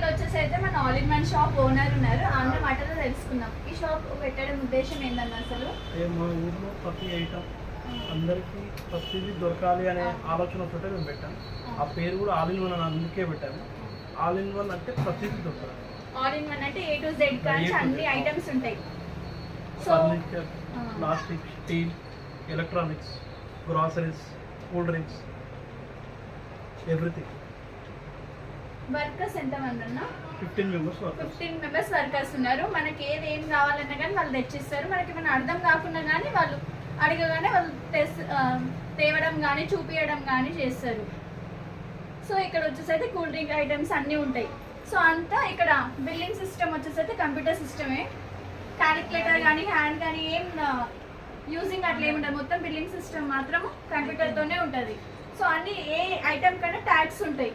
ఇక్కడ వచ్చేసి అయితే మన all in one shop owner ఉన్నారు, అన్న మాటలో తెలుసుకుందాం. ఈ షాప్ పెట్టడం ఉద్దేశం ఏంటన్న అసలు? మా ఊర్లో ప్రతి ఐటమ్ అందరికీ ప్రతిదీ దొరకాలి అనే ఆలోచనతో మేము పెట్టాము. ఆ పేరు కూడా ఆల్ ఇన్ వన్ అని అందుకే పెట్టాము. ఆల్ ఇన్ వన్ అంటే ప్రతిదీ దొరకాలి. ఆల్ ఇన్ వన్ అంటే A to Z కానీ అన్ని ఐటమ్స్ ఉంటాయి. Furniture, plastic, steel, electronics, groceries, cool drinks, everything. Workers ఎంతమంది అన్న? 15 మెంబర్స్ వర్కర్స్. 15 మెంబర్స్ వర్కర్స్ ఉన్నారు. మనకి ఏం కావాలన్నా కానీ వాళ్ళు తెచ్చిస్తారు. మనకి ఏమైనా అర్థం కాకుండా కానీ వాళ్ళు అడగగానే వాళ్ళు తేవడం కానీ చూపించడం కానీ చేస్తారు. సో ఇక్కడ వచ్చేసి అయితే కూల్ డ్రింక్ ఐటమ్స్ అన్నీ ఉంటాయి. సో అంతా ఇక్కడ బిల్లింగ్ సిస్టమ్ వచ్చేసి అయితే కంప్యూటర్ సిస్టమే. క్యాలిక్యులేటర్ కానీ హ్యాండ్ కానీ ఏం యూజింగ్ అట్లా ఏముంటుంది, మొత్తం బిల్లింగ్ సిస్టమ్ మాత్రం కంప్యూటర్తోనే ఉంటుంది. సో అన్ని ఏ ఐటమ్ కన్నా ట్యాగ్స్ ఉంటాయి.